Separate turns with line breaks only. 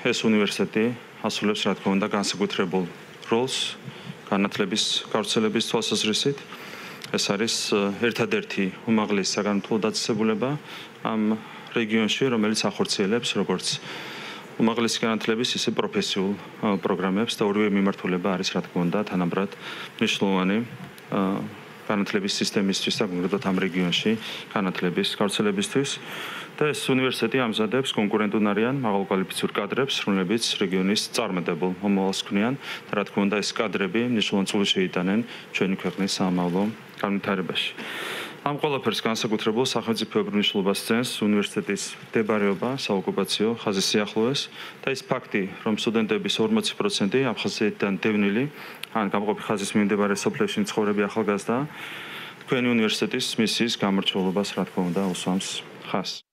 ეს უნივერსიტეტი ასრულებს, რა თქმა უნდა, განსაკუთრებულ როლს განათლების გავრცელების თვალსაზრისით. ეს არის ერთადერთი უმაღლესი საგანმანათლებლო დაწესებულება ამ რეგიონში, რომელიც ახორციელებს როგორც უმაღლესი განათლების, ისე პროფესიულ პროგრამებს და ორივე მიმართულება არის, რა თქმა უნდა, თანაბრად მნიშვნელოვანი განათლების სისტემისთვის და კონკრეტულად ამ რეგიონში განათლების გავრცელებისთვის. და ეს უნივერსიტეტი ამზადებს კონკურენტუნარიან მაღალკვალიფიცურ კადრებს, რომლებიც რეგიონის წარმატებულ მომავალს ქმნიან და რა თქმა უნდა ეს კადრები მნიშვნელოვან წვლილს შეიტანენ ჩვენი ქვეყნის სამომავლო განვითარებაში. ამ ყველაფერს განსაკუთრებულ სახელმწიფოებრივ მნიშვნელობას ძენს უნივერსიტეტის მდებარეობა საოკუპაციო ხაზის სიახლოვეს და ის ფაქტი, რომ სტუდენტების 40% აფხაზეთიდან დევნილი ან გამყოფი ხაზის მიმდებარე სოფლებში მცხოვრები ახალგაზრდა თქვენი უნივერსიტეტის მისიის გამორჩეულობას, რა თქმა უნდა, უსვამს ხაზს.